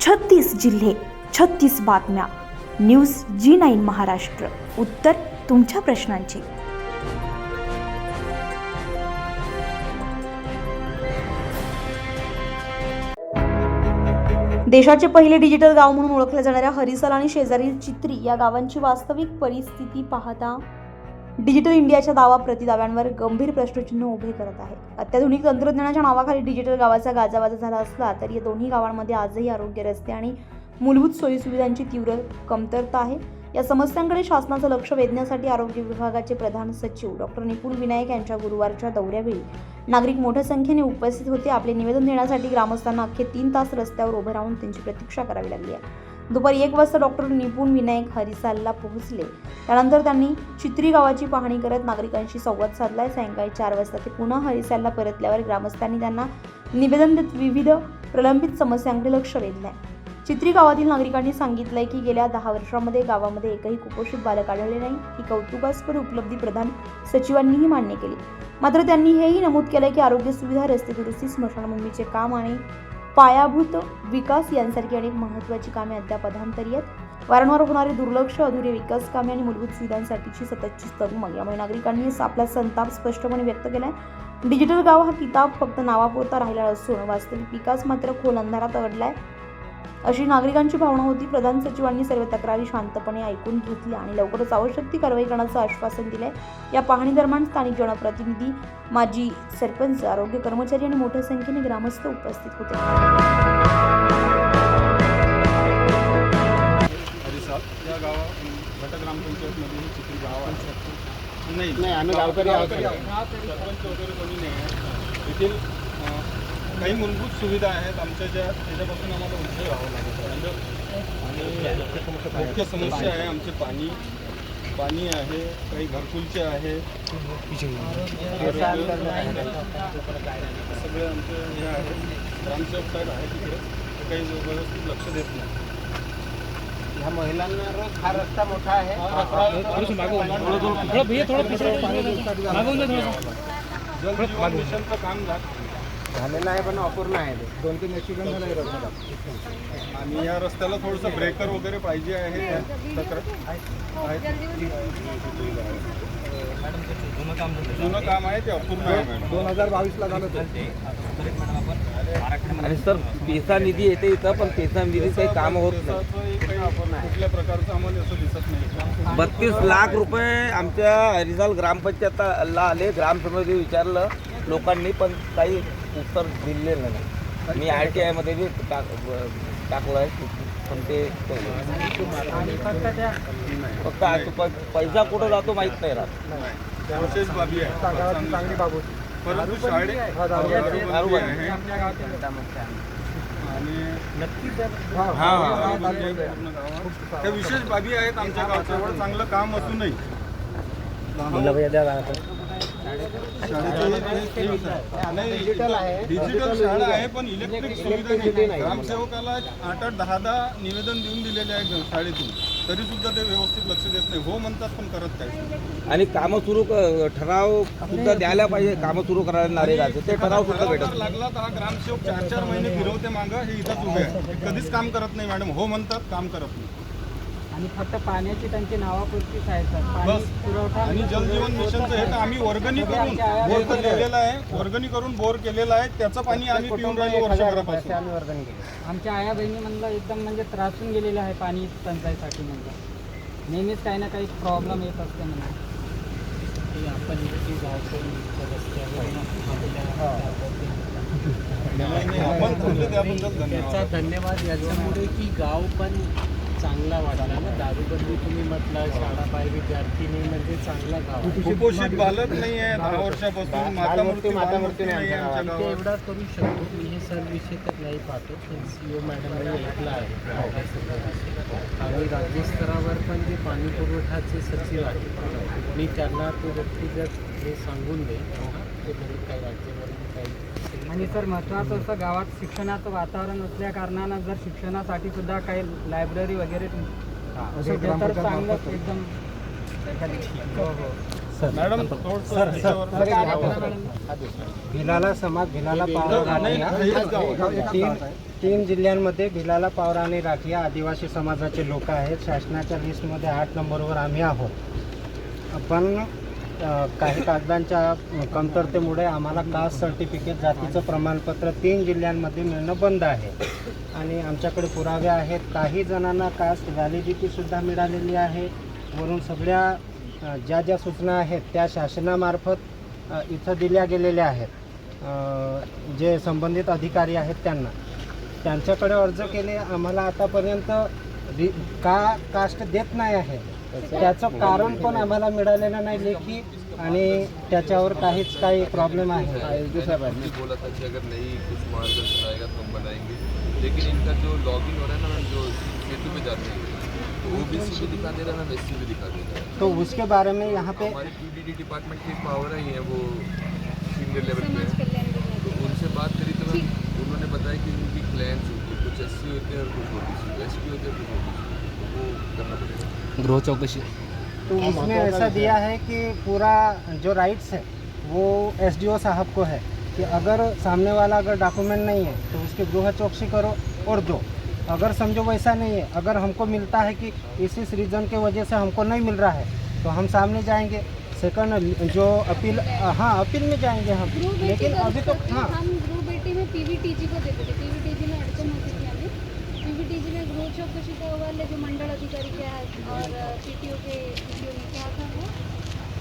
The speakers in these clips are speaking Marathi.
36 जिल्हे, 36 बातम्या. News G9 Maharashtra. उत्तर तुमच्या प्रश्नांची. देशाचे पहिले डिजिटल गाव म्हणून ओळखल्या जाणाऱ्या हरिसाल आणि शेजारील चित्री या गावांची वास्तविक परिस्थिती पाहता डिजिटल इंडियाच्या दावा प्रतिदाव्यांवर गंभीर प्रश्नचिन्ह उभे करत आहे. अत्याधुनिक तंत्रज्ञानाच्या नावाखाली डिजिटल गावाचा गाजावाजा झाला असला तरी या दोन्ही गावांमध्ये आजही आरोग्य, रस्ते आणि मूलभूत सोयीसुविधांची तीव्र कमतरता आहे. या समस्यांकडे शासनाचं लक्ष वेधण्यासाठी आरोग्य विभागाचे प्रधान सचिव डॉक्टर निपुण विनायक यांच्या गुरुवारच्या दौऱ्यावेळी नागरिक मोठ्या संख्येने उपस्थित होते. आपले निवेदन देण्यासाठी ग्रामस्थांना अख्खे 3 तास रस्त्यावर उभे राहून त्यांची प्रतीक्षा करावी लागली आहे. दुपारी 1 वाजता डॉक्टर निपुण विनायक हरिसालला पोहोचले. त्यानंतर त्यांनी चित्री गावाची पाहणी करत नागरिकांशी संवाद साधलाय. सायंकाळी 4 वाजता ते पुन्हा हरिसालला परतल्यावर ग्रामस्थांनी त्यांना निवेदन देत विविध प्रलंबित समस्यांकडे लक्ष वेधलंय. चित्री गावातील नागरिकांनी सांगितलंय की गेल्या 10 वर्षांमध्ये गावामध्ये एकही कुपोषित बालक आढळले नाही. ही कौतुकास्पद उपलब्धी प्रधान सचिवांनीही मान्य केली. मात्र त्यांनी हेही नमूद केलंय की आरोग्य सुविधा, रस्ते दुरुस्ती, स्मशानभूमीचे काम आणि पायाभूत विकास यांसारखी अनेक महत्त्वाची कामे अद्याप अधांतरी आहेत. वारंवार होणारे दुर्लक्ष, अधुरे विकास कामे आणि मूलभूत सुविधांसाठीची सततची तगमग यामुळे नागरिकांनी आपला संताप स्पष्टपणे व्यक्त केलाय. डिजिटल गाव हा किताब फक्त नावापुरता राहिला असून वास्तविक विकास मात्र खोल अंधारात अडलाय अशी नागरिकांची भावना होती. प्रधान सचिवांनी सर्व तक्रारी शांतपणे ऐकून घेतल्या आणि लवकरच आवश्यक ती कारवाई करण्याचं आश्वासन दिलंय. या पाहणी दरम्यान स्थानिक जनप्रतिनिधी, माजी सरपंच, आरोग्य कर्मचारी आणि मोठ्या संख्येने ग्रामस्थ उपस्थित होते. या गावात घटक ग्रामपंचायतमध्ये ही चित्री गाव आहे. नाही आम्ही गावकरी आहोत. सरपंच वगैरे कोणी नाही आहे. येथील काही मूलभूत सुविधा आहेत आमच्या त्याच्यापासून आम्हाला उंच व्हावं लागतं. आणि मुख्य समस्या आहे आमचे पाणी आहे, काही घरकुलचे आहे, सगळे आमचे हे आहे. ग्रामसेवक साहेब आहे तिकडे, ते काही व्यवस्थित लक्ष देत नाही. ह्या महिलांना रोज हा रस्ता मोठा आहे. जल जीवन मिशनचं काम झालेलं आहे पण अपूर्ण आहे. 2-3 ॲक्सिडेंट झाले रस्त्याला. आणि या रस्त्याला थोडंसं ब्रेकर वगैरे पाहिजे आहे. जुनं काम आहे ते अपूर्ण आहे मॅडम. 2022ला झालं ते. आणि सर पेसा निधी येते इथं, पण पेसा निधी काही काम होत नाही. कुठल्या प्रकारचं आम्हाला असं दिसत नाही. 32 लाख रुपये आमच्या हरिसाल ग्रामपंचायतला आले. ग्रामसभेमध्ये विचारलं लोकांनी, पण काही उत्तर दिलेलं नाही. मी RTI मध्ये बी टाकलं आहे, पण ते फक्त पैसा कुठं जातो माहीत नाही राहत. विशेष बाबी आहे चांगली बाबू. परंतु शाळे बरोबर आहे आणि त्या विशेष बाबी आहेत आमच्या गावात. एवढं चांगलं काम असूनही डिजिटल शाळा आहे पण इलेक्ट्रिक सुविधा नाही. ग्रामसेवकाला 8-8, 10-10 निवेदन देऊन दिलेले आहे शाळेतून, तरी सुद्धा ते व्यवस्थित लक्ष देत नाही. हो म्हणतात पण करत काय. आणि कामं सुरू ठराव सुद्धा द्यायला पाहिजे. कामं सुरू करायला नारेगाचे ते ठराव सुद्धा भेटत लागला तर हा ग्रामसेवक 4-4 महिने फिरवते मागं. हे इथंच उभे आहे, कधीच काम करत नाही मॅडम. हो म्हणतात, काम करत नाही. आणि फक्त पाण्याची त्यांची नावापुरतीच आहे सर. बस. पाणी पुरवठा आणि जलजीवन मिशनचं हे तर आम्ही वर्गणी करून बोर केलेलं आहे. वर्गणी करून बोर केलेलं आहे. त्याचं पाणी आम्ही पिऊन राहिलो वर्षभरापासून. आम्ही वर्गणी केली. आमच्या आया बहिणी म्हणलं एकदम म्हणजे त्रासून गेलेलं आहे पाणी टंचाईसाठी. म्हणजे नेहमीच काही ना काही प्रॉब्लेम येत असते म्हणा. आपण त्याचा धन्यवाद. याच्यामुळे की गाव पण चांगला वाटला ना. दारूबंदी तुम्ही म्हटलं, शाळा पाय विद्यार्थी नाही, म्हणजे चांगला गाव. कुपोषित बालक नाही आहे 10 वर्षापासून. मातामूर्ती नाही आहे आमच्या गावात. एवढा करू शकतो. मी हे सर विषय तर नाही पाहतो, पण CO मॅडमने ऐकला आहे. आणि राज्यस्तरावर पण जे पाणी पुरवठ्याचे सचिव आहेत, मी त्यांना तो व्यक्तिगत हे सांगून दे ते काही राज्यावरून काही. आणि सर महत्त्वाचं असं गावात शिक्षणाचं वातावरण असल्या कारणानं जर शिक्षणासाठी सुद्धा काही लायब्ररी वगैरे तर चांगलं एकदम. हो. मॅडम थोडंसं ह्याच्यावर- भिलाला समाज, भिलाला पावरा आणि राठिया, तीन जिल्ह्यांमध्ये भिलाला पावरा आणि राठिया आदिवासी समाजाचे लोक आहेत. शासनाच्या लिस्टमध्ये 8 नंबरवर आम्ही आहोत. पण काही कागदांच्या कमतरतेमुळे आम्हाला कास्ट सर्टिफिकेट, जातीचं प्रमाणपत्र 3 जिल्ह्यांमध्ये मिळणं बंद आहे. आणि आमच्याकडे पुरावे आहेत. काही जणांना कास्ट व्हॅलिडिटीसुद्धा मिळालेली आहे. वरून सगळ्या ज्या ज्या सूचना आहेत त्या शासनामार्फत इथं दिल्या गेलेल्या आहेत. जे संबंधित अधिकारी आहेत त्यांच्याकडे अर्ज केले. आम्हाला आतापर्यंत कास्ट देत नाही आहे. त्याचं कारण पण आम्हाला मिळालेलं नाही लेखी, आणि त्याच्यावर काही प्रॉब्लेम आहे. मैंने बोला था कि अगर नहीं कुछ मार्गदर्शन आएगा तो हम बनाएंगे, लेकिन इनका जो लॉगिन हो रहा है ना मैम, जो सेतु पे जाते हैं तो OBC भी दिखा दे रहा है, मैम SC भी दिखा दे रहा है. तो उसके बारे में यहाँ पे हमारे PDD डिपार्टमेंट के पावर ही है, वो सीनियर लेवल पे है. तो उनसे बात करी तो मैम उन्होंने बताया कि उनकी क्लैंस होती है, कुछ SC होते हैं और कुछ OBC, ST होते हैं कुछ OBC, वो करना पड़ेगा. गृह चौकशी तो उसमें ऐसा दिया है कि पूरा जो राइट्स है वो SDO साहब को है कि अगर सामने वाला अगर डॉक्यूमेंट नहीं है तो उसकी गृह चौकसी करो और दो. अगर समझो वैसा नहीं है, अगर हमको मिलता है कि इस रीज़न के वजह से हमको नहीं मिल रहा है तो हम सामने जाएंगे. सेकंड जो अपील, हाँ अपील में जाएंगे हम, लेकिन अभी तो हाँ हम गृह बेटी में PVTG को देते थे. PVTG में अडचण होती थी आम्ही. PVTG में गृह चौकशी का वाले जो मंडल अधिकारी के हाथ और PTO के क्या था वो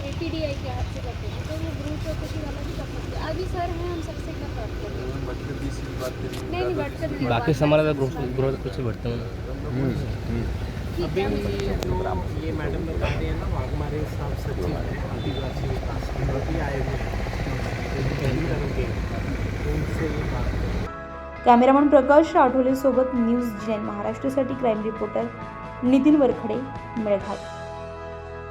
ATDI के हाथ से करते थे. तो वो गृह चौकशी वाला भी कर सकते. अभी सर हैं, हम सबसे क्या बात करते हैं. बटकर बीस की बात करी. नहीं बटकर नहीं. बाकी समाजाला गृह कुछ भरते म्हणून अभी जो ये मैडम बता रही है ना, वाघमारे साहब सचिव आदिवासी विकास वो भी आए हुए हैं, पहली करोगे तो उनसे ये बात. कॅमेरामन प्रकाश आठवले सोबत न्यूज जैन महाराष्ट्रासाठी क्राईम रिपोर्टर नितीन वरखडे, मेळघाट.